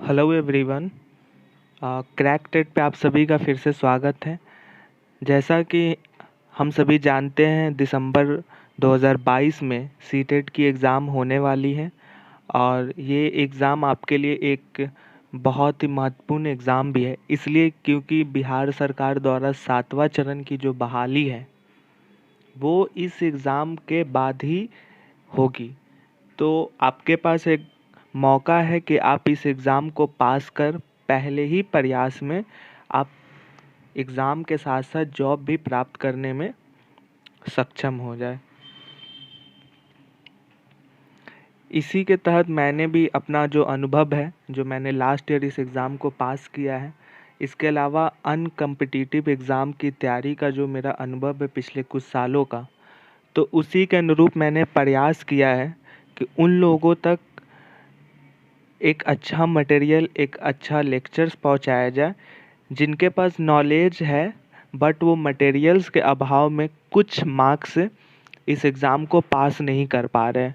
Hello everyone. Crack TET पे आप सभी का फिर से स्वागत है। जैसा कि हम सभी जानते हैं, दिसंबर 2022 में सीटेट की एग्ज़ाम होने वाली है और ये एग्ज़ाम आपके लिए एक बहुत ही महत्वपूर्ण एग्ज़ाम भी है, इसलिए क्योंकि बिहार सरकार द्वारा 7वां चरण की जो बहाली है वो इस एग्ज़ाम के बाद ही होगी। तो आपके पास एक मौका है कि आप इस एग्ज़ाम को पास कर पहले ही प्रयास में आप एग्ज़ाम के साथ साथ जॉब भी प्राप्त करने में सक्षम हो जाए। इसी के तहत मैंने भी अपना जो अनुभव है, जो मैंने लास्ट ईयर इस एग्ज़ाम को पास किया है, इसके अलावा अनकम्पिटिटिव एग्ज़ाम की तैयारी का जो मेरा अनुभव है पिछले कुछ सालों का, तो उसी के अनुरूप मैंने प्रयास किया है कि उन लोगों तक एक अच्छा मटेरियल, एक अच्छा लेक्चर्स पहुंचाया जाए जिनके पास नॉलेज है बट वो मटेरियल्स के अभाव में कुछ मार्क्स से इस एग्ज़ाम को पास नहीं कर पा रहे हैं।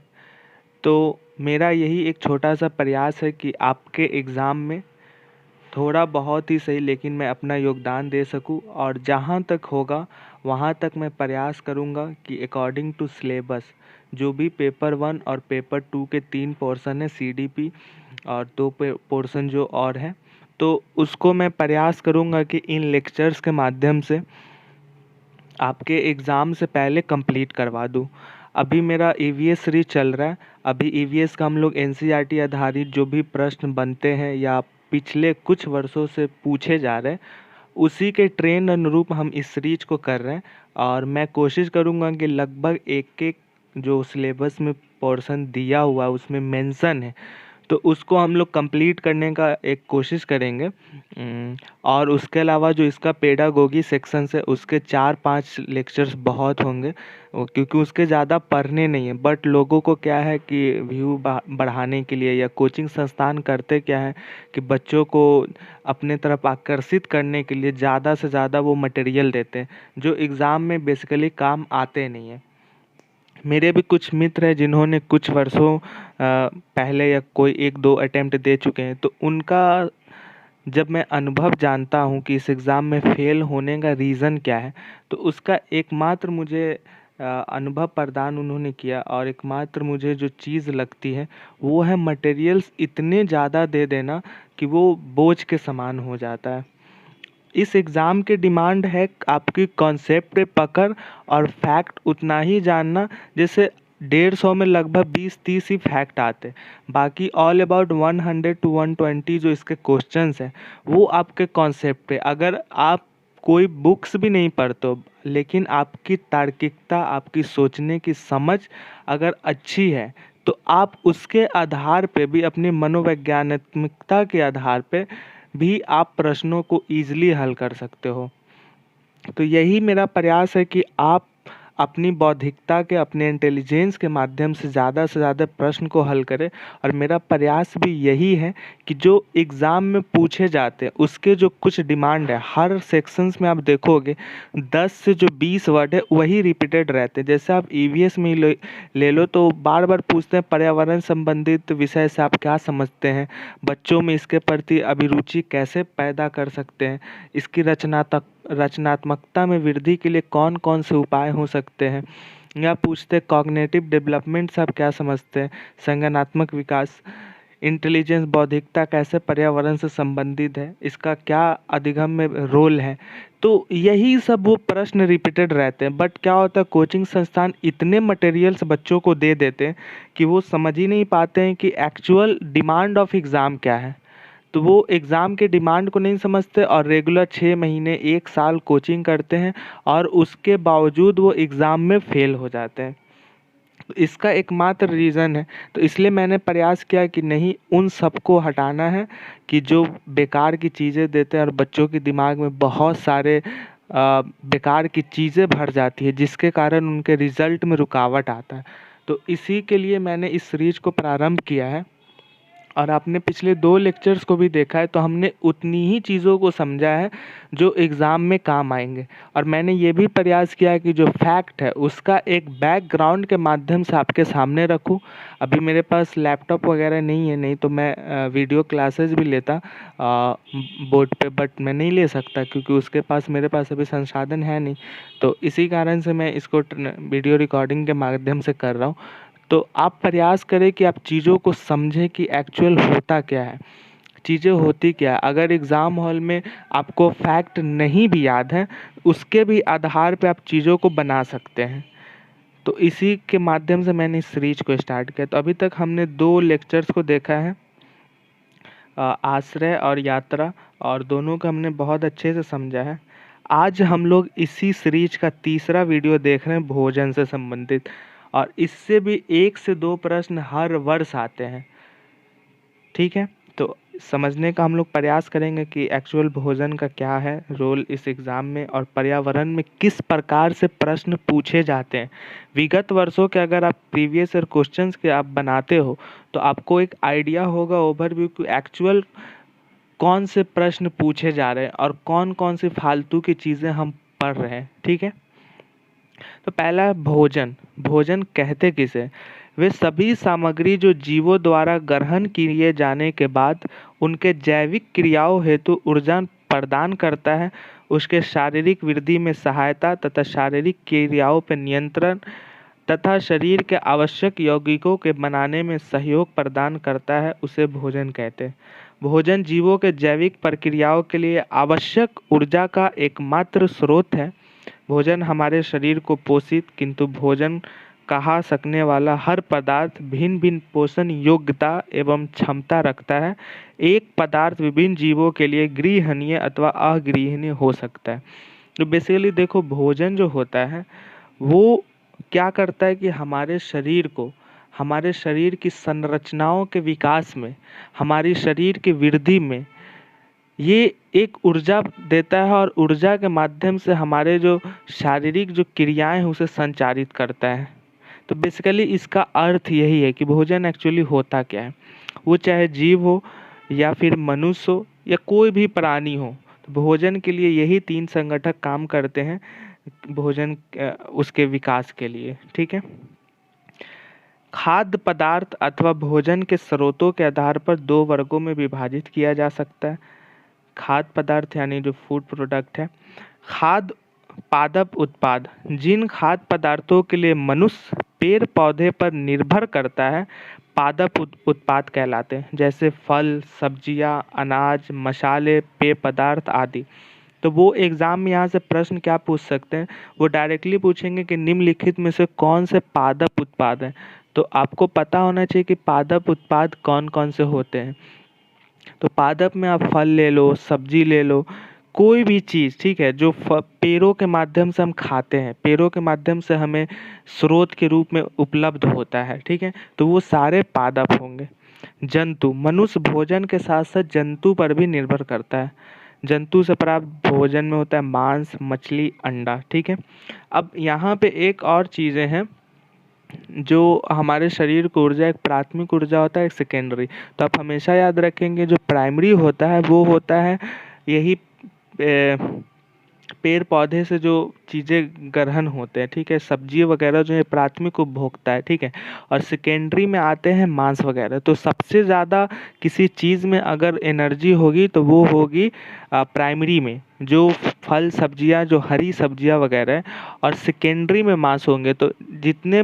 तो मेरा यही एक छोटा सा प्रयास है कि आपके एग्ज़ाम में थोड़ा बहुत ही सही लेकिन मैं अपना योगदान दे सकूं, और जहां तक होगा वहां तक मैं प्रयास करूंगा कि अकॉर्डिंग टू सिलेबस जो भी पेपर 1 और पेपर 2 के 3 पोर्शन है, सीडीपी और 2 पोर्शन जो और है, तो उसको मैं प्रयास करूंगा कि इन लेक्चर्स के माध्यम से आपके एग्ज़ाम से पहले कंप्लीट करवा दूं। अभी मेरा ईवीएस सीरीज चल रहा है। अभी ईवीएस का हम लोग एनसीईआरटी आधारित जो भी प्रश्न बनते हैं या पिछले कुछ वर्षों से पूछे जा रहे हैं, उसी के ट्रेंड अनुरूप हम इस सीरीज को कर रहे हैं। और मैं कोशिश करूंगा कि लगभग एक एक जो सिलेबस में पोर्शन दिया हुआ है उसमें मेंशन है, तो उसको हम लोग कंप्लीट करने का एक कोशिश करेंगे। और उसके अलावा जो इसका पेडागोगी सेक्शन है उसके 4-5 लेक्चर्स बहुत होंगे, क्योंकि उसके ज़्यादा पढ़ने नहीं है, बट लोगों को क्या है कि व्यू बढ़ाने के लिए या कोचिंग संस्थान करते क्या है कि बच्चों को अपने तरफ आकर्षित करने के लिए ज़्यादा से ज़्यादा वो मटेरियल देते हैं जो एग्ज़ाम में बेसिकली काम आते नहीं हैं। मेरे भी कुछ मित्र हैं जिन्होंने कुछ वर्षों पहले या कोई 1-2 अटेम्प्ट दे चुके हैं, तो उनका जब मैं अनुभव जानता हूँ कि इस एग्ज़ाम में फ़ेल होने का रीज़न क्या है, तो उसका एकमात्र मुझे अनुभव प्रदान उन्होंने किया, और एकमात्र मुझे जो चीज़ लगती है वो है मटेरियल्स इतने ज़्यादा दे देना कि वो बोझ के समान हो जाता है। इस एग्ज़ाम की डिमांड है आपकी कॉन्सेप्ट पे पकड़ और फैक्ट उतना ही जानना, जैसे 150 में लगभग 20-30 ही फैक्ट आते हैं, बाकी ऑल अबाउट 100 टू 120 जो इसके क्वेश्चंस हैं वो आपके कॉन्सेप्ट पे। अगर आप कोई बुक्स भी नहीं पढ़ते हो लेकिन आपकी तार्किकता, आपकी सोचने की समझ अगर अच्छी है, तो आप उसके आधार पे भी, अपनी मनोवैज्ञानिकता के आधार पे भी आप प्रश्नों को ईज़िली हल कर सकते हो। तो यही मेरा प्रयास है कि आप अपनी बौद्धिकता के, अपने इंटेलिजेंस के माध्यम से ज़्यादा प्रश्न को हल करें। और मेरा प्रयास भी यही है कि जो एग्ज़ाम में पूछे जाते हैं उसके जो कुछ डिमांड है, हर सेक्शंस में आप देखोगे 10 से जो 20 वर्ड है वही रिपीटेड रहते हैं। जैसे आप ईवीएस में ही ले लो तो बार बार पूछते हैं पर्यावरण संबंधित विषय से आप क्या समझते हैं, बच्चों में इसके प्रति अभिरुचि कैसे पैदा कर सकते हैं, इसकी रचनात्मकता में वृद्धि के लिए कौन कौन से उपाय हो सकते हैं, या पूछते कॉग्निटिव डेवलपमेंट से आप क्या समझते हैं, संज्ञानात्मक विकास, इंटेलिजेंस, बौद्धिकता कैसे पर्यावरण से संबंधित है, इसका क्या अधिगम में रोल है। तो यही सब वो प्रश्न रिपीटेड रहते हैं। बट क्या होता है, कोचिंग संस्थान इतने मटेरियल्स बच्चों को दे देते हैं कि वो समझ ही नहीं पाते हैं कि एक्चुअल डिमांड ऑफ एग्ज़ाम क्या है। तो वो एग्ज़ाम के डिमांड को नहीं समझते और रेगुलर 6 महीने 1 साल कोचिंग करते हैं और उसके बावजूद वो एग्ज़ाम में फ़ेल हो जाते हैं। तो इसका एकमात्र रीज़न है। तो इसलिए मैंने प्रयास किया कि नहीं, उन सबको हटाना है कि जो बेकार की चीज़ें देते हैं और बच्चों के दिमाग में बहुत सारे बेकार की चीज़ें भर जाती है जिसके कारण उनके रिज़ल्ट में रुकावट आता है। तो इसी के लिए मैंने इस सीरीज़ को प्रारंभ किया है। और आपने पिछले 2 लेक्चर्स को भी देखा है, तो हमने उतनी ही चीज़ों को समझा है जो एग्ज़ाम में काम आएँगे। और मैंने ये भी प्रयास किया है कि जो फैक्ट है उसका एक बैकग्राउंड के माध्यम से आपके सामने रखूँ। अभी मेरे पास लैपटॉप वगैरह नहीं है, नहीं तो मैं वीडियो क्लासेस भी लेता बोर्ड पे, बट मैं नहीं ले सकता क्योंकि उसके पास मेरे पास अभी संसाधन है नहीं। तो इसी कारण से मैं इसको वीडियो रिकॉर्डिंग के माध्यम से कर रहा हूँ। तो आप प्रयास करें कि आप चीज़ों को समझें कि एक्चुअल होता क्या है, चीज़ें होती क्या है। अगर एग्ज़ाम हॉल में आपको फैक्ट नहीं भी याद है, उसके भी आधार पे आप चीज़ों को बना सकते हैं। तो इसी के माध्यम से मैंने इस सीरीज को स्टार्ट किया। तो अभी तक हमने 2 लेक्चर्स को देखा है, आश्रय और यात्रा, और दोनों को हमने बहुत अच्छे से समझा है। आज हम लोग इसी सीरीज का तीसरा वीडियो देख रहे हैं, भोजन से संबंधित, और इससे भी 1 से 2 प्रश्न हर वर्ष आते हैं। ठीक है, तो समझने का हम लोग प्रयास करेंगे कि एक्चुअल भोजन का क्या है रोल इस एग्ज़ाम में, और पर्यावरण में किस प्रकार से प्रश्न पूछे जाते हैं। विगत वर्षों के अगर आप प्रीवियस ईयर क्वेश्चंस के आप बनाते हो तो आपको एक आइडिया होगा, ओवरव्यू, कि एक्चुअल कौन से प्रश्न पूछे जा रहे हैं और कौन कौन सी फालतू की चीज़ें हम पढ़ रहे हैं। ठीक है, तो पहला है भोजन। भोजन कहते किसे? वे सभी सामग्री जो जीवों द्वारा ग्रहण किए जाने के बाद उनके जैविक क्रियाओं हेतु ऊर्जा प्रदान करता है, उसके शारीरिक वृद्धि में सहायता तथा शारीरिक क्रियाओं पर नियंत्रण तथा शरीर के आवश्यक यौगिकों के बनाने में सहयोग प्रदान करता है, उसे भोजन कहते हैं। भोजन जीवों के जैविक प्रक्रियाओं के लिए आवश्यक ऊर्जा का एकमात्र स्रोत है। भोजन हमारे शरीर को पोषित किंतु भोजन कहा सकने वाला हर पदार्थ भिन्न भिन्न पोषण योग्यता एवं क्षमता रखता है। एक पदार्थ विभिन्न जीवों के लिए गृहणीय अथवा अगृहणीय हो सकता है। तो बेसिकली देखो, भोजन जो होता है वो क्या करता है कि हमारे शरीर को, हमारे शरीर की संरचनाओं के विकास में, हमारी शरीर की वृद्धि में ये एक ऊर्जा देता है, और ऊर्जा के माध्यम से हमारे जो शारीरिक जो क्रियाएं हैं उसे संचारित करता है। तो बेसिकली इसका अर्थ यही है कि भोजन एक्चुअली होता क्या है। वो चाहे जीव हो या फिर मनुष्य हो या कोई भी प्राणी हो, तो भोजन के लिए यही 3 संगठक काम करते हैं भोजन उसके विकास के लिए। ठीक है, खाद्य पदार्थ अथवा भोजन के स्रोतों के आधार पर 2 वर्गों में विभाजित किया जा सकता है। खाद्य पदार्थ यानी जो फूड प्रोडक्ट है। खाद्य पादप उत्पाद, जिन खाद्य पदार्थों के लिए मनुष्य पेड़ पौधे पर निर्भर करता है, पादप उत्पाद कहलाते हैं, जैसे फल, सब्जियां, अनाज, मसाले, पेय पदार्थ आदि। तो वो एग्जाम में यहाँ से प्रश्न क्या पूछ सकते हैं, वो डायरेक्टली पूछेंगे कि निम्नलिखित में से कौन से पादप उत्पाद हैं। तो आपको पता होना चाहिए कि पादप उत्पाद कौन कौन से होते हैं। तो पादप में आप फल ले लो, सब्जी ले लो, कोई भी चीज़, ठीक है, जो पेड़ों के माध्यम से हम खाते हैं, पेड़ों के माध्यम से हमें स्रोत के रूप में उपलब्ध होता है। ठीक है, तो वो सारे पादप होंगे। जंतु, मनुष्य भोजन के साथ साथ जंतु पर भी निर्भर करता है। जंतु से प्राप्त भोजन में होता है मांस, मछली, अंडा। ठीक है, अब यहाँ पे एक और चीज़ें हैं जो हमारे शरीर को ऊर्जा, एक प्राथमिक ऊर्जा होता है, एक सेकेंडरी। तो आप हमेशा याद रखेंगे जो प्राइमरी होता है वो होता है यही पेड़ पौधे से जो चीज़ें ग्रहण होते हैं। ठीक है, सब्जी वगैरह जो है प्राथमिक उपभोक्ता है। ठीक है, और सेकेंडरी में आते हैं मांस वगैरह। तो सबसे ज़्यादा किसी चीज़ में अगर एनर्जी होगी तो वो होगी प्राइमरी में, जो फल सब्जियां, जो हरी सब्जियां वगैरह है, और सेकेंडरी में मांस होंगे। तो जितने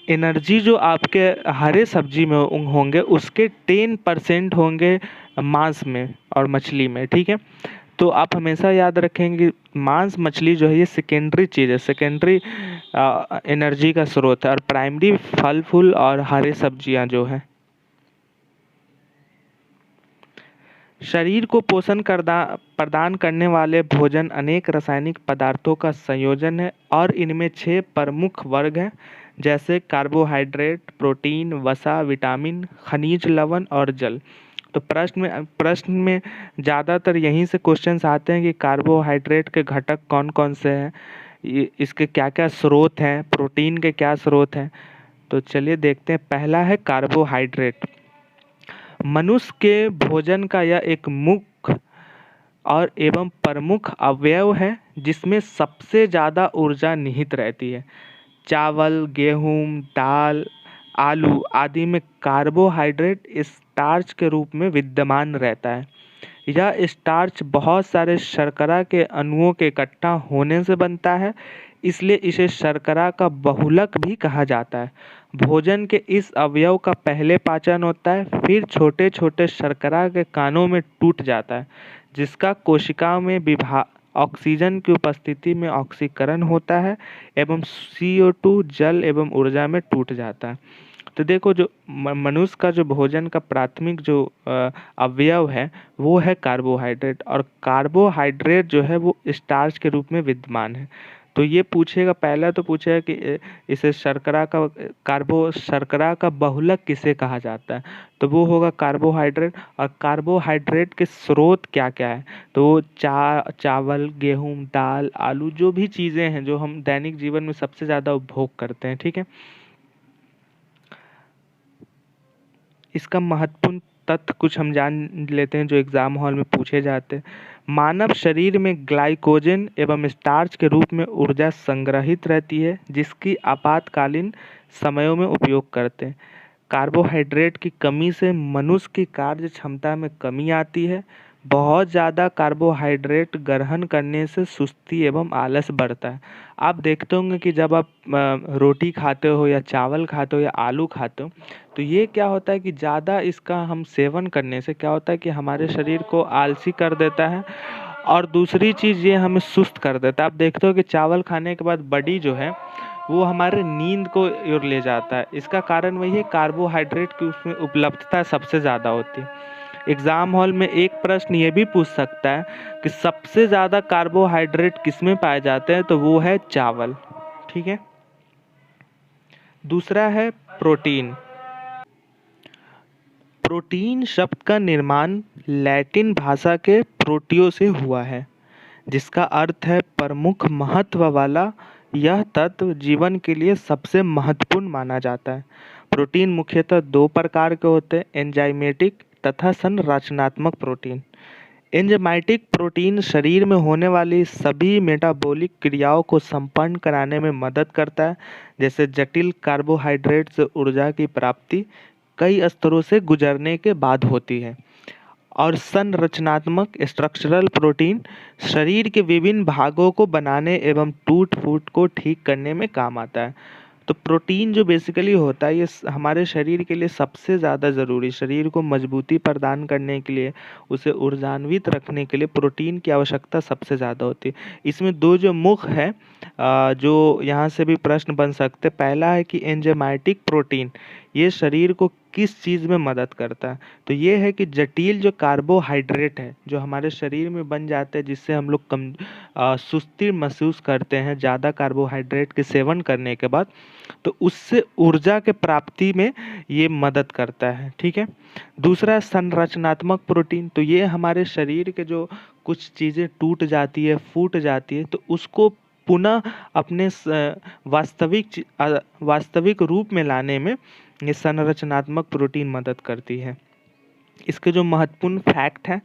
एनर्जी जो आपके हरे सब्जी में होंगे उसके 10% होंगे मांस में और मछली में। ठीक है, तो आप हमेशा याद रखेंगे मांस मछली जो है ये सेकेंडरी चीज़ है, सेकेंडरी एनर्जी का स्रोत है, और प्राइमरी फल फूल और हरे सब्जियां जो है। शरीर को पोषण प्रदान करने वाले भोजन अनेक रासायनिक पदार्थों का संयोजन है, और इनमें 6 प्रमुख वर्ग हैं, जैसे कार्बोहाइड्रेट, प्रोटीन, वसा, विटामिन, खनिज लवण और जल। तो प्रश्न में ज़्यादातर यहीं से क्वेश्चंस आते हैं कि कार्बोहाइड्रेट के घटक कौन कौन से हैं, इसके क्या क्या स्रोत हैं, प्रोटीन के क्या स्रोत हैं। तो चलिए देखते हैं। पहला है कार्बोहाइड्रेट। मनुष्य के भोजन का यह एक मुख्य और एवं प्रमुख अवयव है जिसमें सबसे ज़्यादा ऊर्जा निहित रहती है। चावल, गेहूँ, दाल, आलू आदि में कार्बोहाइड्रेट स्टार्च के रूप में विद्यमान रहता है। यह स्टार्च बहुत सारे शर्करा के अणुओं के इकट्ठा होने से बनता है, इसलिए इसे शर्करा का बहुलक भी कहा जाता है। भोजन के इस अवयव का पहले पाचन होता है, फिर छोटे छोटे शर्करा के कणों में टूट जाता है, जिसका कोशिकाओं में ऑक्सीजन की उपस्थिति में ऑक्सीकरण होता है एवं CO2 जल एवं ऊर्जा में टूट जाता है। तो देखो, जो मनुष्य का जो भोजन का प्राथमिक जो अवयव है वो है कार्बोहाइड्रेट, और कार्बोहाइड्रेट जो है वो स्टार्च के रूप में विद्यमान है। तो ये पूछेगा, पहला तो पूछेगा कि इसे शर्करा का बहुलक किसे कहा जाता है, तो वो होगा कार्बोहाइड्रेट। और कार्बोहाइड्रेट के स्रोत क्या क्या है, तो वो चावल, गेहूँ, दाल, आलू, जो भी चीज़ें हैं जो हम दैनिक जीवन में सबसे ज़्यादा उपभोग करते हैं, ठीक है। इसका महत्वपूर्ण तथ्य कुछ हम जान लेते हैं जो एग्जाम हॉल में पूछे जाते हैं। मानव शरीर में ग्लाइकोजन एवं स्टार्च के रूप में ऊर्जा संग्रहित रहती है, जिसकी आपातकालीन समयों में उपयोग करते हैं। कार्बोहाइड्रेट की कमी से मनुष्य की कार्य क्षमता में कमी आती है। बहुत ज़्यादा कार्बोहाइड्रेट ग्रहण करने से सुस्ती एवं आलस बढ़ता है। आप देखते होंगे कि जब आप रोटी खाते हो या चावल खाते हो या आलू खाते हो, तो ये क्या होता है कि ज़्यादा इसका हम सेवन करने से क्या होता है कि हमारे शरीर को आलसी कर देता है, और दूसरी चीज़ ये हमें सुस्त कर देता है। आप देखते हो कि चावल खाने के बाद बॉडी जो है वो हमारे नींद को ओर ले जाता है। इसका कारण वही है, कार्बोहाइड्रेट की उसमें उपलब्धता सबसे ज़्यादा होती है। एग्ज़ाम हॉल में एक प्रश्न ये भी पूछ सकता है कि सबसे ज़्यादा कार्बोहाइड्रेट किसमें पाए जाते हैं, तो वो है चावल, ठीक है। दूसरा है प्रोटीन। प्रोटीन शब्द का निर्माण लैटिन भाषा के प्रोटियो से हुआ है, जिसका अर्थ है प्रमुख महत्व वाला। यह तत्व जीवन के लिए सबसे महत्वपूर्ण माना जाता है। प्रोटीन मुख्यतः दो प्रकार के होते हैं, एंजाइमेटिक तथा संरचनात्मक प्रोटीन। एंजाइमेटिक प्रोटीन शरीर में होने वाली सभी मेटाबॉलिक क्रियाओं को संपन्न कराने में मदद करता है, जैसे जटिल कार्बोहाइड्रेट से ऊर्जा की प्राप्ति कई स्तरों से गुजरने के बाद होती है। और संरचनात्मक स्ट्रक्चरल प्रोटीन शरीर के विभिन्न भागों को बनाने एवं टूट फूट को ठीक करने में काम आता है। तो प्रोटीन जो बेसिकली होता है, ये हमारे शरीर के लिए सबसे ज़्यादा ज़रूरी, शरीर को मजबूती प्रदान करने के लिए, उसे ऊर्जान्वित रखने के लिए प्रोटीन की आवश्यकता सबसे ज़्यादा होती है। इसमें दो जो मुख्य है, जो यहाँ से भी प्रश्न बन सकते, पहला है कि एंजाइमेटिक प्रोटीन ये शरीर को किस चीज़ में मदद करता है, तो ये है कि जटिल जो कार्बोहाइड्रेट है जो हमारे शरीर में बन जाते हैं, जिससे हम लोग सुस्ती महसूस करते हैं ज़्यादा कार्बोहाइड्रेट के सेवन करने के बाद, तो उससे ऊर्जा के प्राप्ति में ये मदद करता है, ठीक है। दूसरा संरचनात्मक प्रोटीन, तो ये हमारे शरीर के जो कुछ चीज़ें टूट जाती है, फूट जाती है, तो उसको पुनः अपने वास्तविक रूप में लाने में ये संरचनात्मक प्रोटीन मदद करती है। इसके जो महत्वपूर्ण फैक्ट हैं,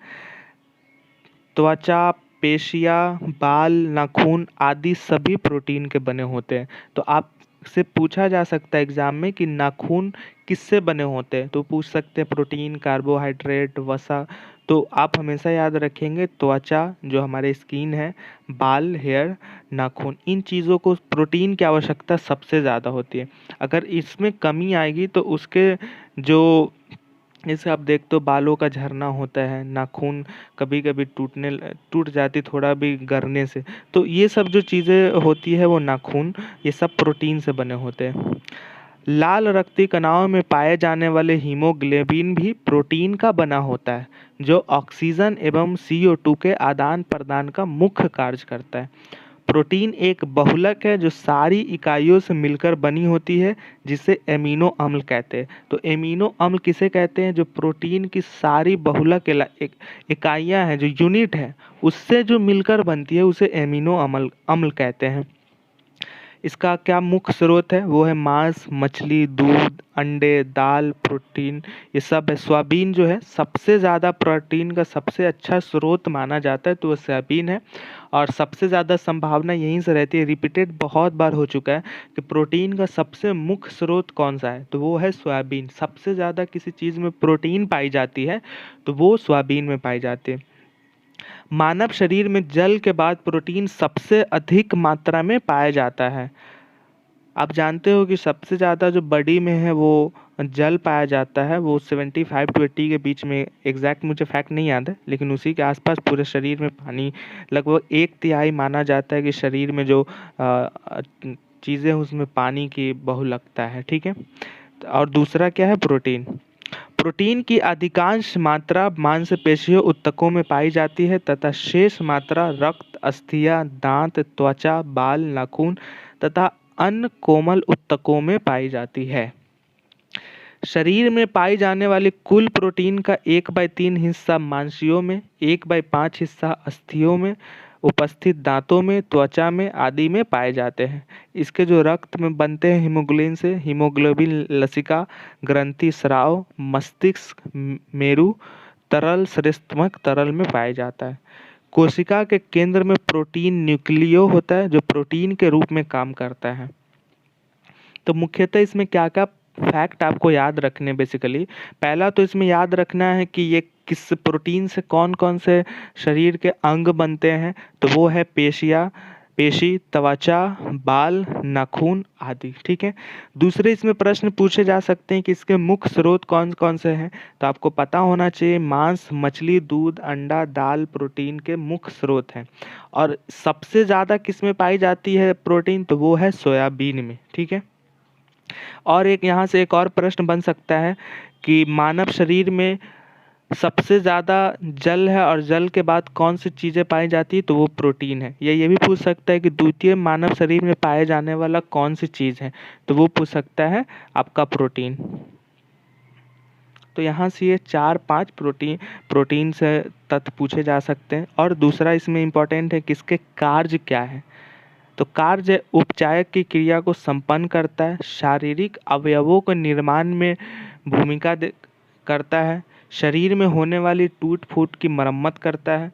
त्वचा, पेशियाँ, बाल, नाखून आदि सभी प्रोटीन के बने होते हैं। तो आपसे पूछा जा सकता है एग्जाम में कि नाखून किससे बने होते हैं, तो पूछ सकते हैं प्रोटीन, कार्बोहाइड्रेट, वसा। तो आप हमेशा याद रखेंगे त्वचा जो हमारे स्किन है, बाल, हेयर, नाखून, इन चीज़ों को प्रोटीन की आवश्यकता सबसे ज़्यादा होती है। अगर इसमें कमी आएगी तो उसके जो, जैसे आप देखते हो बालों का झड़ना होता है, नाखून कभी कभी टूट जाती थोड़ा भी गरने से, तो ये सब जो चीज़ें होती है वो नाखून, ये सब प्रोटीन से बने होते हैं। लाल रक्ती कणों में पाए जाने वाले हीमोग्लोबिन भी प्रोटीन का बना होता है, जो ऑक्सीजन एवं CO2 के आदान प्रदान का मुख्य कार्य करता है। प्रोटीन एक बहुलक है जो सारी इकाइयों से मिलकर बनी होती है, जिसे एमिनो अम्ल कहते हैं। तो एमिनो अम्ल किसे कहते हैं, जो प्रोटीन की सारी बहुलक इकाइयाँ हैं, जो यूनिट है, उससे जो मिलकर बनती है उसे एमिनो अम्ल कहते हैं। इसका क्या मुख्य स्रोत है? वो है मांस, मछली, दूध, अंडे, दाल, प्रोटीन, ये सब है। सोयाबीन जो है सबसे ज़्यादा प्रोटीन का सबसे अच्छा स्रोत माना जाता है, तो वो सोयाबीन है। और सबसे ज़्यादा संभावना यहीं से रहती है, रिपीटेड बहुत बार हो चुका है कि प्रोटीन का सबसे मुख्य स्रोत कौन सा है, तो वो है सोयाबीन। सबसे ज़्यादा किसी चीज़ में प्रोटीन पाई जाती है तो वो सोयाबीन में पाई जाती है। मानव शरीर में जल के बाद प्रोटीन सबसे अधिक मात्रा में पाया जाता है। आप जानते हो कि सबसे ज़्यादा जो बॉडी में है वो जल पाया जाता है, वो 75 to 80 के बीच में, एग्जैक्ट मुझे फैक्ट नहीं याद है, लेकिन उसी के आसपास पूरे शरीर में पानी लगभग 1/3 माना जाता है कि शरीर में जो चीज़ें हैं उसमें पानी की बहुलकता है, ठीक है। और दूसरा क्या है? प्रोटीन। प्रोटीन की अधिकांश मात्रा मांसपेशियों, ऊतकों में पाई जाती है तथा शेष मात्रा रक्त, अस्थियां, दांत, त्वचा, बाल, नाखून तथा अन्य कोमल ऊतकों में पाई जाती है। शरीर में पाई जाने वाली कुल प्रोटीन का 1/3 हिस्सा मांसपेशियों में, 1/5 हिस्सा अस्थियों में उपस्थित दांतों में, त्वचा में आदि में पाए जाते हैं। इसके जो रक्त में बनते हैं हीमोग्लोबिन से, हीमोग्लोबिन लसिका ग्रंथि, स्राव, मस्तिष्क, मेरु, तरल श्लेष्मक तरल में पाया जाता है। कोशिका के केंद्र में प्रोटीन न्यूक्लियो होता है जो प्रोटीन के रूप में काम करता है। तो मुख्यतः इसमें क्या क्या फैक्ट आपको याद रखने, बेसिकली पहला तो इसमें याद रखना है कि ये किस प्रोटीन से कौन कौन से शरीर के अंग बनते हैं, तो वो है पेशी, त्वचा, बाल, नाखून आदि, ठीक है। दूसरे इसमें प्रश्न पूछे जा सकते हैं कि इसके मुख्य स्रोत कौन कौन से हैं, तो आपको पता होना चाहिए मांस, मछली, दूध, अंडा, दाल प्रोटीन के मुख्य स्रोत हैं। और सबसे ज़्यादा किस में पाई जाती है प्रोटीन, तो वो है सोयाबीन में, ठीक है। और एक यहाँ से एक और प्रश्न बन सकता है कि मानव शरीर में सबसे ज़्यादा जल है और जल के बाद कौन सी चीज़ें पाई जाती है, तो वो प्रोटीन है। या ये भी पूछ सकता है कि द्वितीय मानव शरीर में पाए जाने वाला कौन सी चीज़ है, तो वो पूछ सकता है आपका प्रोटीन। तो यहाँ से ये 4-5 प्रोटीन से तत्व पूछे जा सकते हैं। और दूसरा इसमें इम्पोर्टेंट है कि इसके कार्य क्या है, तो कार्य उपचायक की क्रिया को संपन्न करता है, शारीरिक अवयवों के निर्माण में भूमिका करता है, शरीर में होने वाली टूट फूट की मरम्मत करता है,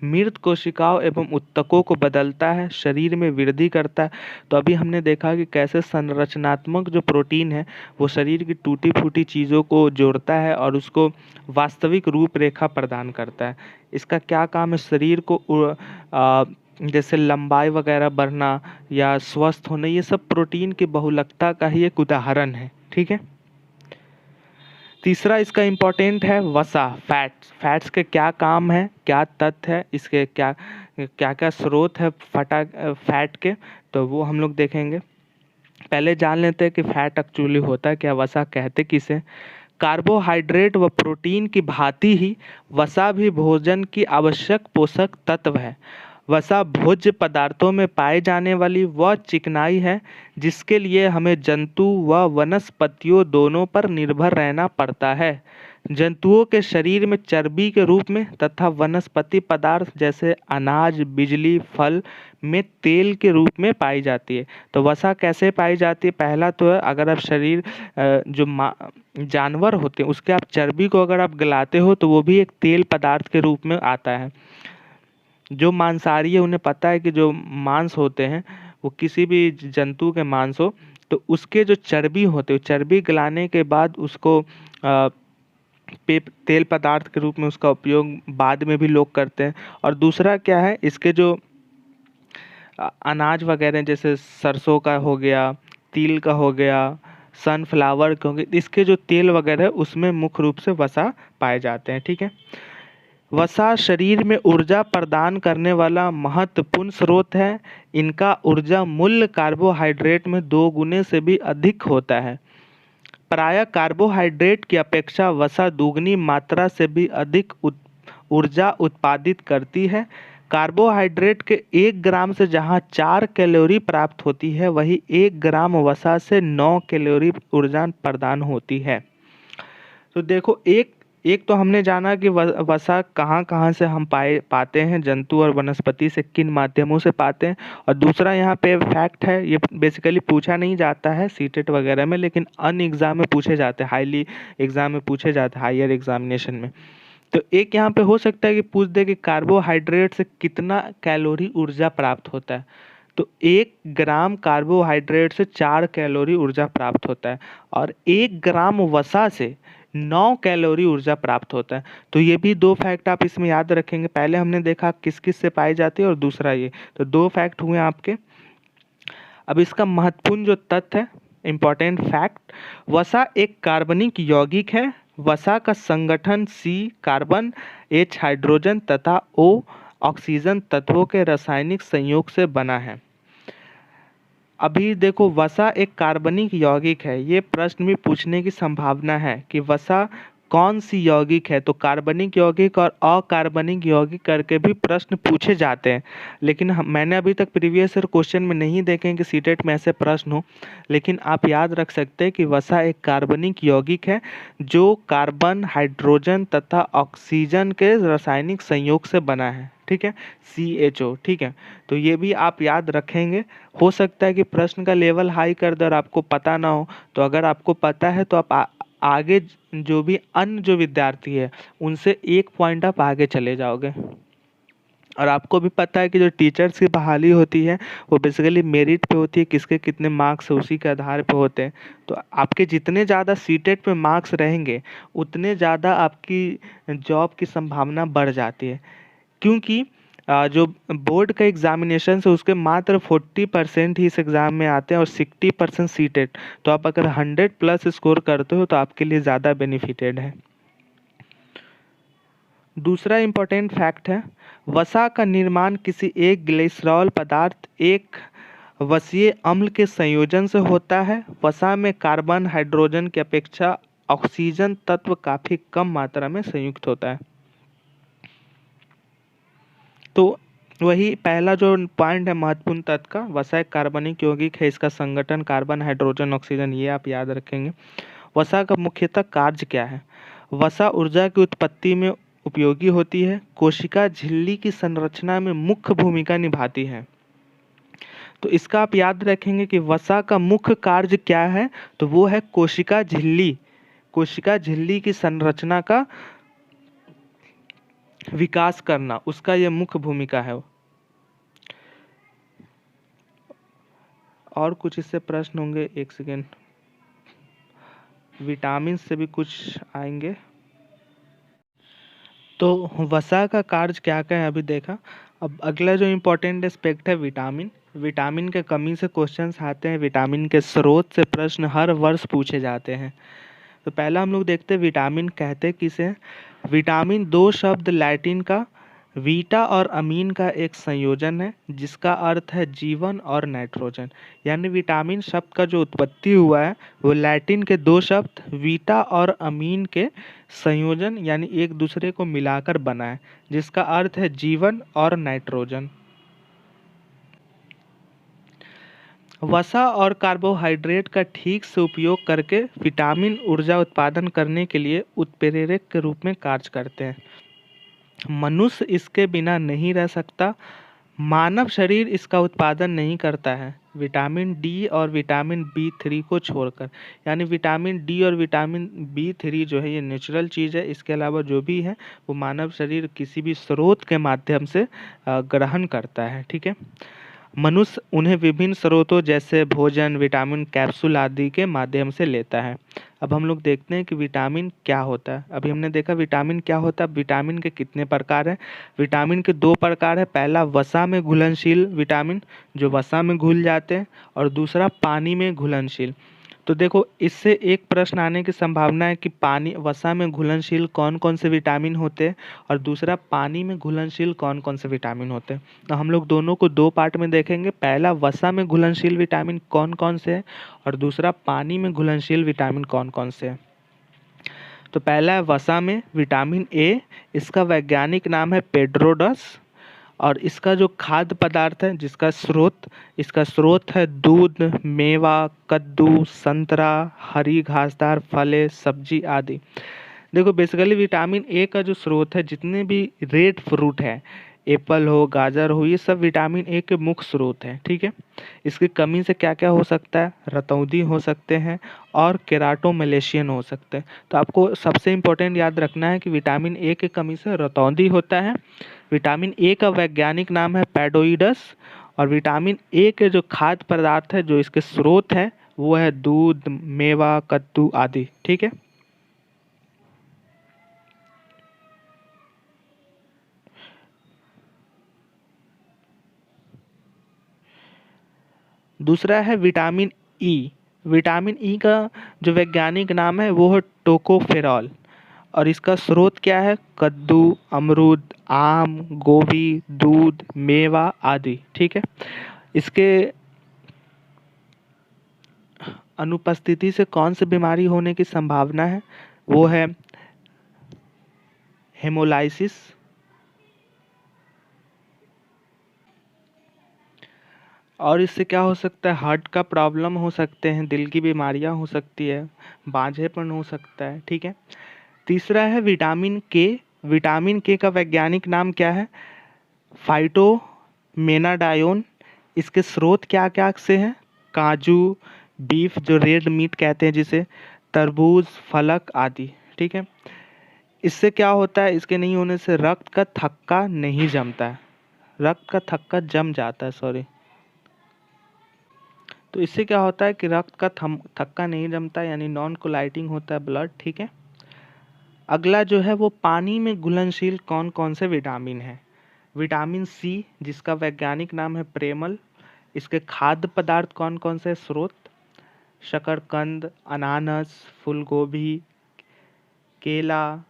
मृत कोशिकाओं एवं ऊतकों को बदलता है, शरीर में वृद्धि करता है। तो अभी हमने देखा कि कैसे संरचनात्मक जो प्रोटीन है वो शरीर की टूटी फूटी चीज़ों को जोड़ता है और उसको वास्तविक रूपरेखा प्रदान करता है। इसका क्या काम है? शरीर को जैसे लंबाई वगैरह बढ़ना या स्वस्थ होना, ये सब प्रोटीन की बहुलकता का ही एक उदाहरण है, ठीक है। तीसरा इसका इम्पोर्टेंट है वसा, फैट्स के क्या काम है, क्या तथ्य है, इसके क्या क्या क्या स्रोत है फैट के, तो वो हम लोग देखेंगे। पहले जान लेते हैं कि फैट एक्चुअली होता है क्या, वसा कहते किसे। कार्बोहाइड्रेट व प्रोटीन की भांति ही वसा भी भोजन की आवश्यक पोषक तत्व है। वसा भोज्य पदार्थों में पाए जाने वाली वह चिकनाई है जिसके लिए हमें जंतु व वनस्पतियों दोनों पर निर्भर रहना पड़ता है। जंतुओं के शरीर में चर्बी के रूप में तथा वनस्पति पदार्थ जैसे अनाज, बिजली, फल में तेल के रूप में पाई जाती है। तो वसा कैसे पाई जाती है? पहला तो है, अगर आप शरीर जो जानवर होते हैं उसके आप चर्बी को अगर आप गलाते हो तो वो भी एक तेल पदार्थ के रूप में आता है। जो मांसाहारी है उन्हें पता है कि जो मांस होते हैं वो किसी भी जंतु के मांस हो तो उसके जो चर्बी होते हैं, चर्बी गलाने के बाद उसको तेल पदार्थ के रूप में उसका उपयोग बाद में भी लोग करते हैं। और दूसरा क्या है, इसके जो अनाज वगैरह जैसे सरसों का हो गया, तिल का हो गया, सनफ्लावर का हो गया, इसके जो तेल वगैरह है उसमें मुख्य रूप से वसा पाए जाते हैं, ठीक है। वसा शरीर में ऊर्जा प्रदान करने वाला महत्वपूर्ण स्रोत है। इनका ऊर्जा मूल्य कार्बोहाइड्रेट में 2 गुने से भी अधिक होता है। प्रायः कार्बोहाइड्रेट की अपेक्षा वसा दुगनी मात्रा से भी अधिक ऊर्जा उत्पादित करती है। कार्बोहाइड्रेट के 1 ग्राम से जहाँ 4 कैलोरी प्राप्त होती है, वही 1 ग्राम वसा से 9 कैलोरी ऊर्जा प्रदान होती है। तो देखो एक तो हमने जाना कि वसा कहाँ कहाँ से हम पाते हैं, जंतु और वनस्पति से किन माध्यमों से पाते हैं। और दूसरा यहाँ पे फैक्ट है, ये बेसिकली पूछा नहीं जाता है सीटेट वगैरह में, लेकिन अन्य एग्जाम में पूछे जाते हैं, हाईली एग्जाम में पूछे जाते हैं, हायर एग्जामिनेशन में। तो एक यहाँ पे हो सकता है कि पूछ दे कि कार्बोहाइड्रेट से कितना कैलोरी ऊर्जा प्राप्त होता है। तो 1 ग्राम कार्बोहाइड्रेट से 4 कैलोरी ऊर्जा प्राप्त होता है, और 1 ग्राम वसा से 9 कैलोरी ऊर्जा प्राप्त होता है। तो ये भी 2 फैक्ट आप इसमें याद रखेंगे। पहले हमने देखा किस किस से पाई जाती है, और दूसरा ये, तो 2 फैक्ट हुए आपके। अब इसका महत्वपूर्ण जो तथ्य है, इम्पॉर्टेंट फैक्ट, वसा एक कार्बनिक यौगिक है। वसा का संगठन C कार्बन, H हाइड्रोजन तथा O ऑक्सीजन तत्वों के रासायनिक संयोग से बना है। अभी देखो, वसा एक कार्बनिक यौगिक है, ये प्रश्न भी पूछने की संभावना है कि वसा कौन सी यौगिक है। तो कार्बनिक यौगिक और अकार्बनिक यौगिक करके भी प्रश्न पूछे जाते हैं, लेकिन मैंने अभी तक प्रीवियस ईयर क्वेश्चन में नहीं देखे कि सीटेट में ऐसे प्रश्न हो। लेकिन आप याद रख सकते हैं कि वसा एक कार्बनिक यौगिक है जो कार्बन, हाइड्रोजन तथा ऑक्सीजन के रासायनिक संयोग से बना है। ठीक है, CHO। ठीक है, तो ये भी आप याद रखेंगे। हो सकता है कि प्रश्न का लेवल हाई कर दे और आपको पता ना हो, तो अगर आपको पता है तो आप आगे जो भी अन्य जो विद्यार्थी है उनसे 1 पॉइंट आप आगे चले जाओगे। और आपको भी पता है कि जो टीचर्स की बहाली होती है वो बेसिकली मेरिट पे होती है, किसके कितने मार्क्स है उसी के आधार पे होते हैं। तो आपके जितने ज़्यादा सीटेट में मार्क्स रहेंगे उतने ज़्यादा आपकी जॉब की संभावना बढ़ जाती है, क्योंकि जो बोर्ड का एग्जामिनेशन है उसके मात्र 40% ही इस एग्ज़ाम में आते हैं और 60% सीटेट। तो आप अगर 100+ स्कोर करते हो तो आपके लिए ज़्यादा बेनिफिटेड है। दूसरा इम्पोर्टेंट फैक्ट है, वसा का निर्माण किसी एक ग्लिसरॉल पदार्थ एक वसीय अम्ल के संयोजन से होता है। वसा में कार्बन, हाइड्रोजन की अपेक्षा ऑक्सीजन तत्व काफ़ी कम मात्रा में संयुक्त होता है। तो वही पहला जो पॉइंट है महत्वपूर्ण तत्व का, वसा एक कार्बनिक यौगिक है, इसका संगठन कार्बन, हाइड्रोजन, ऑक्सीजन, ये आप याद रखेंगे। वसा का मुख्यतः कार्य क्या है? वसा ऊर्जा की उत्पत्ति में उपयोगी होती है, कोशिका झिल्ली की संरचना में मुख्य भूमिका निभाती है। तो इसका आप याद रखेंगे कि वसा का मुख्य कार्य क्या है, तो वो है कोशिका झिल्ली, कोशिका झिल्ली की संरचना का विकास करना, उसका ये मुख्य भूमिका है। और कुछ इससे प्रश्न होंगे, एक सेकेंड, विटामिन से भी कुछ आएंगे। तो वसा का कार्य क्या क्या है अभी देखा। अब अगला जो इम्पोर्टेंट एस्पेक्ट है विटामिन। विटामिन के कमी से क्वेश्चंस आते हैं, विटामिन के स्रोत से प्रश्न हर वर्ष पूछे जाते हैं। तो पहला हम लोग देखते हैं विटामिन कहते किसे। विटामिन 2 शब्द लैटिन का वीटा और अमीन का एक संयोजन है जिसका अर्थ है जीवन और नाइट्रोजन। यानी विटामिन शब्द का जो उत्पत्ति हुआ है वो लैटिन के 2 शब्द वीटा और अमीन के संयोजन यानी एक दूसरे को मिलाकर बना है, जिसका अर्थ है जीवन और नाइट्रोजन। वसा और कार्बोहाइड्रेट का ठीक से उपयोग करके विटामिन ऊर्जा उत्पादन करने के लिए उत्प्रेरक के रूप में कार्य करते हैं। मनुष्य इसके बिना नहीं रह सकता, मानव शरीर इसका उत्पादन नहीं करता है, विटामिन डी और विटामिन B3 को छोड़कर। यानी विटामिन डी और विटामिन B3 जो है ये नेचुरल चीज़ है, इसके अलावा जो भी है वो मानव शरीर किसी भी स्रोत के माध्यम से ग्रहण करता है। ठीक है, मनुष्य उन्हें विभिन्न स्रोतों जैसे भोजन, विटामिन कैप्सूल आदि के माध्यम से लेता है। अब हम लोग देखते हैं कि विटामिन क्या होता है। अभी हमने देखा विटामिन क्या होता है। विटामिन के कितने प्रकार हैं? विटामिन के 2 प्रकार है। पहला वसा में घुलनशील विटामिन जो वसा में घुल जाते हैं, और दूसरा पानी में घुलनशील। तो देखो, इससे एक प्रश्न आने की संभावना है कि पानी वसा में घुलनशील कौन कौन से विटामिन होते हैं, और दूसरा पानी में घुलनशील कौन कौन से विटामिन होते हैं। तो हम लोग दोनों को 2 पार्ट में देखेंगे। पहला वसा में घुलनशील विटामिन कौन कौन से हैं, और दूसरा पानी में घुलनशील विटामिन कौन कौन से हैं। तो पहला है वसा में विटामिन ए, इसका वैज्ञानिक नाम है पेड्रोडस, और इसका जो खाद्य पदार्थ है इसका स्रोत है दूध, मेवा, कद्दू, संतरा, हरी घासदार फलें, सब्जी आदि। देखो बेसिकली विटामिन ए का जो स्रोत है, जितने भी रेड फ्रूट है, एप्पल हो, गाजर हो, ये सब विटामिन ए के मुख्य स्रोत हैं, ठीक है। इसकी कमी से क्या क्या हो सकता है? रतौंधी हो सकते हैं और केराटोमलेशियन हो सकते हैं। तो आपको सबसे इम्पोर्टेंट याद रखना है कि विटामिन ए की कमी से रतौंधी होता है। विटामिन ए का वैज्ञानिक नाम है पैडोइडस। और विटामिन ए के जो खाद्य पदार्थ है, जो इसके स्रोत है, वो है दूध, मेवा, कद्दू आदि, ठीक है। दूसरा है विटामिन ई। विटामिन ई का जो वैज्ञानिक नाम है वो है टोकोफेरॉल। और इसका स्रोत क्या है? कद्दू, अमरूद, आम, गोभी, दूध, मेवा आदि, ठीक है। इसके अनुपस्थिति से कौन सी बीमारी होने की संभावना है? वो है हेमोलाइसिस। और इससे क्या हो सकता है? हार्ट का प्रॉब्लम हो सकते हैं, दिल की बीमारियां हो सकती है, बांझेपन हो सकता है, ठीक है। तीसरा है विटामिन के। विटामिन के का वैज्ञानिक नाम क्या है? फाइटोमेनाडायोन। इसके स्रोत क्या क्या से हैं? काजू, बीफ जो रेड मीट कहते हैं जिसे, तरबूज, फलक आदि, ठीक है। इससे क्या होता है? इसके नहीं होने से रक्त का थक्का नहीं जमता है, रक्त का थक्का जम जाता है, सॉरी। तो इससे क्या होता है कि रक्त का थक्का नहीं जमता, यानी नॉन कोलाइटिंग होता है ब्लड, ठीक है। अगला जो है वो पानी में घुलनशील कौन कौन से विटामिन है? विटामिन सी, जिसका वैज्ञानिक नाम है प्रेमल। इसके खाद्य पदार्थ कौन कौन से स्रोत? शकरकंद, अनानास, फूलगोभी, केला,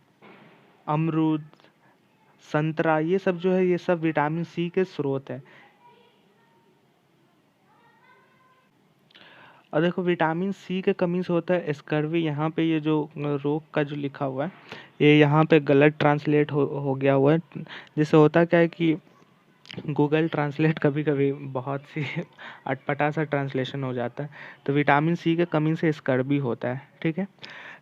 अमरूद, संतरा, ये सब जो है ये सब विटामिन सी के स्रोत है। और देखो विटामिन सी के कमी से होता है स्कर्वी। यहाँ पे ये जो रोग का जो लिखा हुआ है, ये यहाँ पे गलत ट्रांसलेट हो गया हुआ है। जिससे होता क्या है कि गूगल ट्रांसलेट कभी कभी बहुत सी अटपटा सा ट्रांसलेशन हो जाता है। तो विटामिन सी के कमी से स्कर्वी होता है, ठीक है।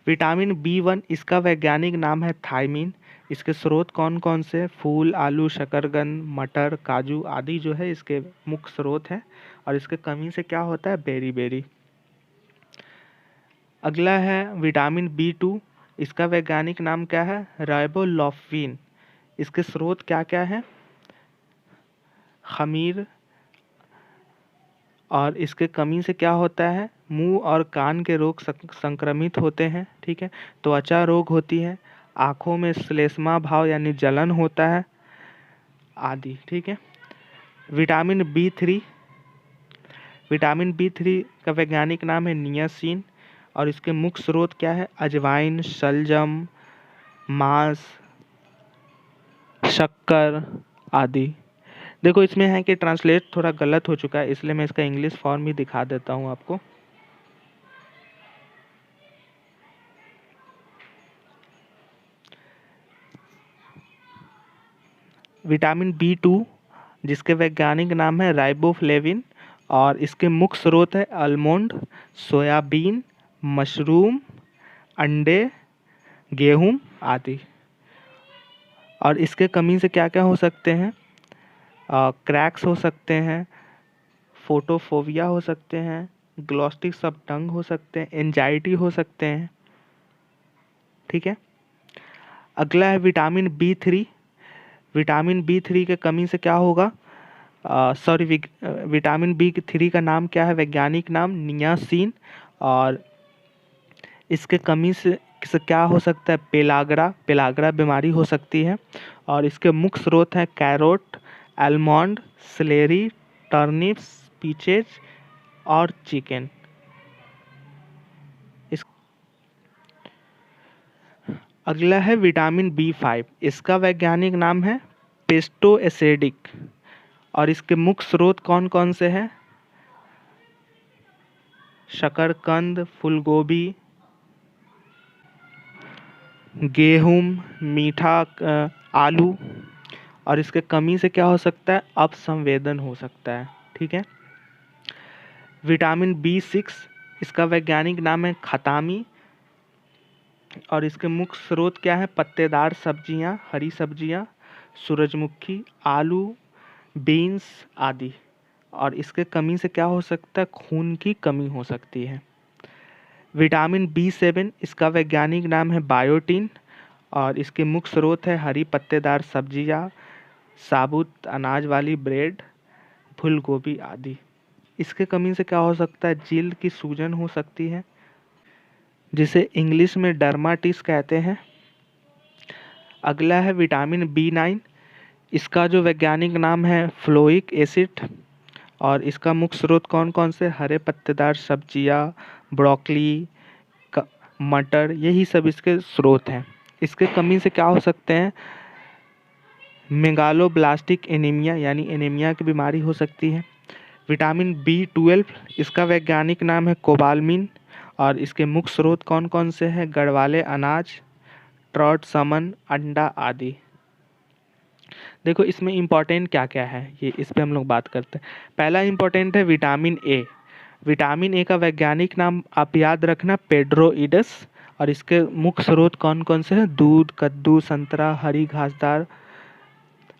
विटामिन बी 1, इसका वैज्ञानिक नाम है थायमीन। इसके स्रोत कौन कौन से? फूल, आलू, शकरकंद, मटर, काजू आदि जो है इसके मुख्य स्रोत हैं। और इसके कमी से क्या होता है? Beriberi. अगला है विटामिन बी 2। इसका वैज्ञानिक नाम क्या है? राइबोफ्लाविन। इसके स्रोत क्या क्या है? खमीर। और इसके कमी से क्या होता है? मुंह और कान के रोग संक्रमित होते हैं, ठीक है। त्वचा रोग होती है, आँखों में श्लेष्मा भाव यानी जलन होता है आदि, ठीक है। Vitamin B 3। विटामिन बी 3 का वैज्ञानिक नाम है नियासिन। और इसके मुख्य स्रोत क्या है? अजवाइन, शलजम, मांस, शक्कर आदि। देखो इसमें है कि ट्रांसलेट थोड़ा गलत हो चुका है, इसलिए मैं इसका इंग्लिश फॉर्म भी दिखा देता हूँ आपको। विटामिन बी 2, जिसके वैज्ञानिक नाम है राइबोफ्लेविन। और इसके मुख्य स्रोत है आलमंड, सोयाबीन, मशरूम, अंडे, गेहूं आदि। और इसके कमी से क्या क्या हो सकते हैं? क्रैक्स हो सकते हैं, फोटोफोबिया हो सकते हैं, ग्लॉस्टिक सब टंग हो सकते हैं, एंजाइटी हो सकते हैं, ठीक है। अगला है विटामिन बी 3। विटामिन बी 3 के कमी से क्या होगा? सॉरी, विटामिन बी 3 का नाम क्या है? वैज्ञानिक नाम नियासिन। और इसके कमी से क्या हो सकता है? पेलाग्रा बीमारी हो सकती है। और इसके मुख्य स्रोत हैं carrot, almond, salary, turnips, peaches और चिकन। इस अगला है विटामिन बी 5। इसका वैज्ञानिक नाम है पेस्टोएसिडिक। और इसके मुख्य स्रोत कौन कौन से हैं? शकरकंद, फूलगोभी, गेहूं, मीठा आलू। और इसके कमी से क्या हो सकता है? अपसंवेदन हो सकता है, ठीक है। विटामिन बी 6, इसका वैज्ञानिक नाम है खतामी। और इसके मुख्य स्रोत क्या है? पत्तेदार सब्जियां, हरी सब्जियां, सूरजमुखी, आलू, बीन्स आदि। और इसके कमी से क्या हो सकता है? खून की कमी हो सकती है। विटामिन B7, इसका वैज्ञानिक नाम है बायोटीन, और इसके मुख्य स्रोत है हरी पत्तेदार सब्जियां, साबुत अनाज वाली ब्रेड, फूल गोभी आदि। इसके कमी से क्या हो सकता है? जल्द की सूजन हो सकती है, जिसे इंग्लिश में डर्माटिस कहते हैं। अगला है विटामिन B9, इसका जो वैज्ञानिक नाम है फ्लोइक एसिड, और इसका मुख्य स्रोत कौन कौन से? हरे पत्तेदार सब्जियां, ब्रोकली, मटर, यही सब इसके स्रोत हैं। इसके कमी से क्या हो सकते हैं? मेगालोब्लास्टिक एनीमिया, यानी एनीमिया की बीमारी हो सकती है। विटामिन B12, इसका वैज्ञानिक नाम है कोबालमिन, और इसके मुख्य स्रोत कौन कौन से हैं? गढ़वाले अनाज, ट्रॉट समन, अंडा आदि। देखो इसमें इम्पोर्टेंट क्या क्या है, ये इस पे हम लोग बात करते हैं। पहला इम्पोर्टेंट है विटामिन ए। विटामिन ए का वैज्ञानिक नाम आप याद रखना, पेड्रोइडस, और इसके मुख्य स्रोत कौन कौन से हैं? दूध, कद्दू, संतरा, हरी घासदार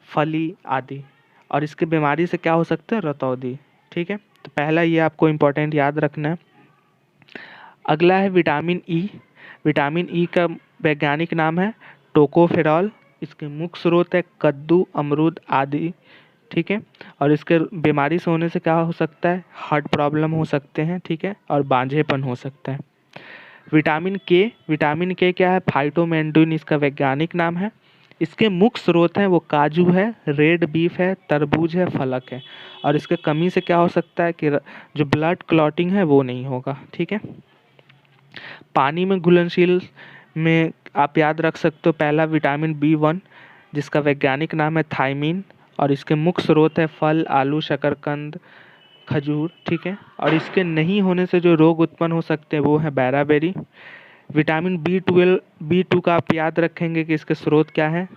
फली आदि। और इसके बीमारी से क्या हो सकता है? रतौंधी। ठीक है, तो पहला ये आपको इम्पोर्टेंट याद रखना है। अगला है विटामिन ई। विटामिन ई का वैज्ञानिक नाम है टोकोफेरॉल, इसके मुख्य स्रोत है कद्दू, अमरूद आदि। ठीक है, और इसके बीमारी से होने से क्या हो सकता है? हार्ट प्रॉब्लम हो सकते हैं। ठीक है, और बांझेपन हो सकता है। विटामिन के। विटामिन के क्या है? फाइटोमेंडुइन, इसका वैज्ञानिक नाम है। इसके मुख्य स्रोत हैं वो काजू है, रेड बीफ है, तरबूज है, फलक है। और इसके कमी से क्या हो सकता है कि जो ब्लड क्लॉटिंग है वो नहीं होगा। ठीक है, पानी में घुलनशील में आप याद रख सकते हो, पहला विटामिन B1, जिसका वैज्ञानिक नाम है थायमीन, और इसके मुख्य स्रोत है फल, आलू, शकरकंद, खजूर। ठीक है, और इसके नहीं होने से जो रोग उत्पन्न हो सकते हैं वो है बैराबेरी। विटामिन B2 का आप याद रखेंगे कि इसके स्रोत क्या है?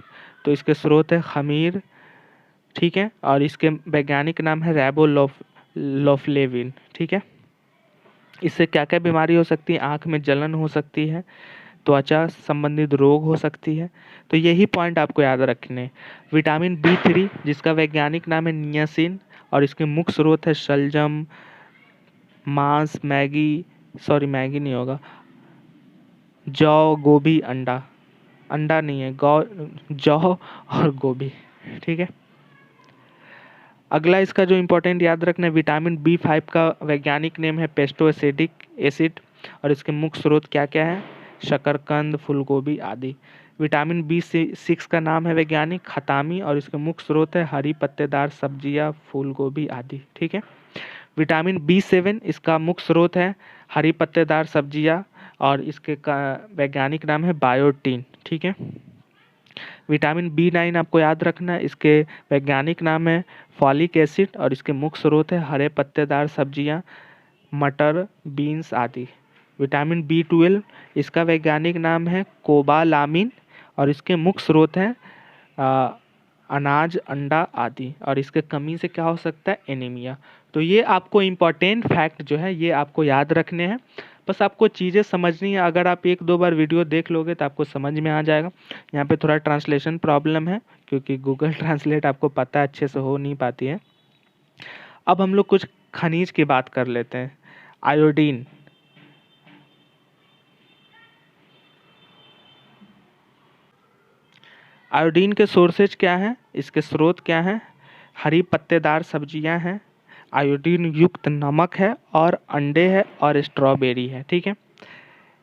तो इसके स्रोत है खमीर। ठीक है, और इसके वैज्ञानिक नाम है रेबोलोफ्लेविन। ठीक है, इससे क्या क्या बीमारी हो सकती है? आँख में जलन हो सकती है, त्वचा संबंधित रोग हो सकती है। तो यही पॉइंट आपको याद रखने हैं। विटामिन B3, जिसका वैज्ञानिक नाम है नियासिन, और इसके मुख्य स्रोत है शलजम, मांस, मैगी नहीं होगा, जौ, गोभी, अंडा। अंडा नहीं है, जौ और गोभी। ठीक है, अगला इसका जो इम्पोर्टेंट याद रखना है, विटामिन B5 का वैज्ञानिक नेम है पेस्टोएसिडिक एसिड, और इसके मुख्य स्रोत क्या क्या है? शकरकंद, फूलगोभी आदि। विटामिन B6 का नाम है वैज्ञानिक खतामी, और इसके मुख्य स्रोत है हरी पत्तेदार सब्जियां, फूलगोभी आदि। ठीक है, विटामिन B7, इसका मुख्य स्रोत है हरी पत्तेदार सब्जियां, और इसके वैज्ञानिक नाम है बायोटीन। ठीक है, विटामिन B9 आपको याद रखना है, इसके वैज्ञानिक नाम है फॉलिक एसिड, और इसके मुख्य स्रोत है हरे पत्तेदार सब्जियां, मटर, बीन्स आदि। विटामिन B12, इसका वैज्ञानिक नाम है कोबालामिन, और इसके मुख्य स्रोत हैं अनाज, अंडा आदि। और इसके कमी से क्या हो सकता है? एनीमिया। तो ये आपको इम्पोर्टेंट फैक्ट जो है ये आपको याद रखने हैं। बस आपको चीज़ें समझनी है, अगर आप एक दो बार वीडियो देख लोगे तो आपको समझ में आ जाएगा। यहाँ पे थोड़ा ट्रांसलेशन प्रॉब्लम है, क्योंकि गूगल ट्रांसलेट आपको पता है अच्छे से हो नहीं पाती है। अब हम लोग कुछ खनिज की बात कर लेते हैं। आयोडीन। आयोडीन के सोर्सेज क्या हैं? इसके स्रोत क्या हैं? हरी पत्तेदार सब्जियां हैं, आयोडीन युक्त नमक है, और अंडे है, और स्ट्रॉबेरी है। ठीक है,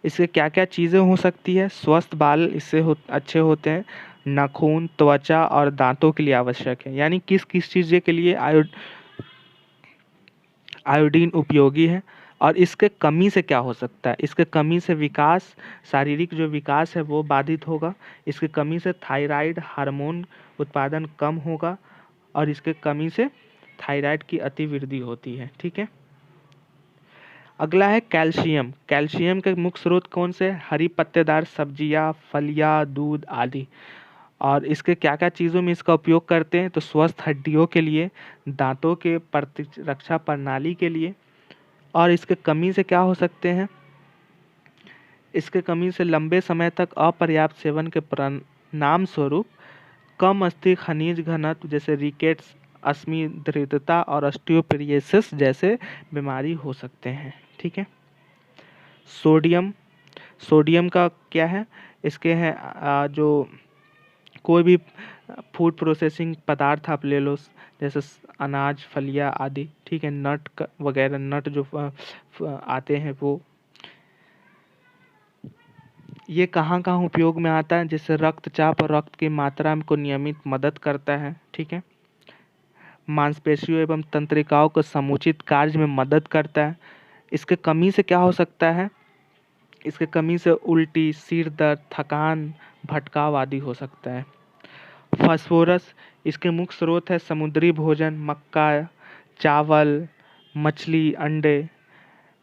इससे क्या क्या चीज़ें हो सकती है? स्वस्थ बाल इससे अच्छे होते हैं, नाखून, त्वचा और दांतों के लिए आवश्यक है। यानी किस किस चीज़ें के लिए आयोडीन उपयोगी है। और इसके कमी से क्या हो सकता है? इसके कमी से विकास, शारीरिक जो विकास है वो बाधित होगा। इसके कमी से थायराइड हार्मोन उत्पादन कम होगा, और इसके कमी से थायराइड की अतिवृद्धि होती है। ठीक है, अगला है कैल्शियम। कैल्शियम के मुख्य स्रोत कौन से? हरी पत्तेदार सब्जियां, फलियां, दूध आदि। और इसके क्या क्या चीज़ों में इसका उपयोग करते हैं? तो स्वस्थ हड्डियों के लिए, दांतों के प्रतिरक्षा प्रणाली के लिए। और इसके कमी से क्या हो सकते हैं? इसके कमी से लंबे समय तक अपर्याप्त सेवन के परिणाम स्वरूप कम अस्थि खनिज घनत्व जैसे रिकेट्स, अस्थिदृढ़ता और ऑस्टियोपोरोसिस जैसे बीमारी हो सकते हैं। ठीक है। सोडियम सोडियम का क्या है, इसके हैं जो कोई भी फूड प्रोसेसिंग पदार्थ आप ले लो, जैसे अनाज, फलियां आदि। ठीक है। नट वगैरह, नट जो आते हैं वो, ये कहाँ कहाँ उपयोग में आता है, जैसे रक्तचाप और रक्त की मात्रा को नियमित मदद करता है। ठीक है। मांसपेशियों एवं तंत्रिकाओं को समुचित कार्य में मदद करता है। इसके कमी से क्या हो सकता है, इसके कमी से उल्टी, सिर दर्द, थकान, भटकाव आदि हो सकता है। फास्फोरस, इसके मुख्य स्रोत है समुद्री भोजन, मक्का, चावल, मछली, अंडे।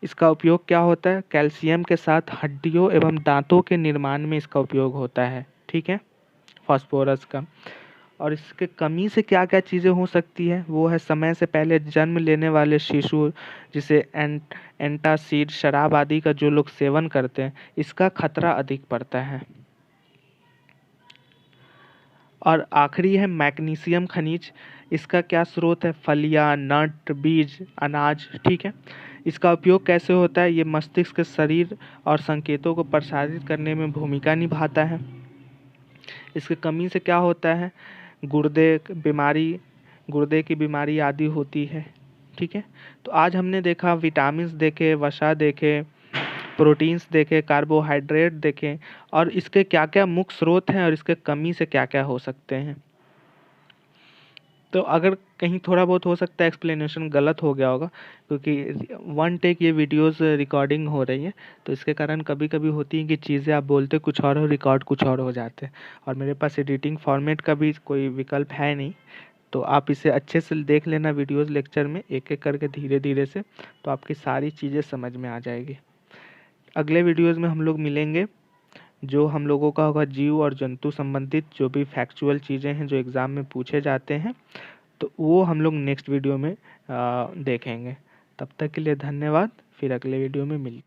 इसका उपयोग क्या होता है, कैल्शियम के साथ हड्डियों एवं दांतों के निर्माण में इसका उपयोग होता है। ठीक है, फास्फोरस का। और इसके कमी से क्या क्या चीज़ें हो सकती है, वो है समय से पहले जन्म लेने वाले शिशु, जिसे एंटासिड, शराब आदि का जो लोग सेवन करते हैं, इसका खतरा अधिक पड़ता है। और आखिरी है मैग्नीशियम खनिज। इसका क्या स्रोत है, फलियां, नट, बीज, अनाज। ठीक है। इसका उपयोग कैसे होता है, ये मस्तिष्क के शरीर और संकेतों को प्रसारित करने में भूमिका निभाता है। इसकी कमी से क्या होता है, गुर्दे की बीमारी आदि होती है। ठीक है। तो आज हमने देखा, विटामिन्स देखे, वसा देखे, प्रोटीन्स देखे, कार्बोहाइड्रेट देखे, और इसके क्या क्या मुख्य स्रोत हैं और इसके कमी से क्या क्या हो सकते हैं। तो अगर कहीं थोड़ा बहुत हो सकता है एक्सप्लेनेशन गलत हो गया होगा, क्योंकि वन टेक ये वीडियोस रिकॉर्डिंग हो रही है, तो इसके कारण कभी कभी होती है कि चीज़ें आप बोलते कुछ और हो, रिकॉर्ड कुछ और हो जाते हैं, और मेरे पास एडिटिंग फॉर्मेट का भी कोई विकल्प है नहीं। तो आप इसे अच्छे से देख लेना वीडियोस लेक्चर में, एक एक करके धीरे धीरे से, तो आपकी सारी चीज़ें समझ में आ जाएगी। अगले वीडियोस में हम लोग मिलेंगे, जो हम लोगों का होगा जीव और जंतु संबंधित जो भी फैक्चुअल चीज़ें हैं जो एग्ज़ाम में पूछे जाते हैं, तो वो हम लोग नेक्स्ट वीडियो में देखेंगे। तब तक के लिए धन्यवाद, फिर अगले वीडियो में मिलते हैं।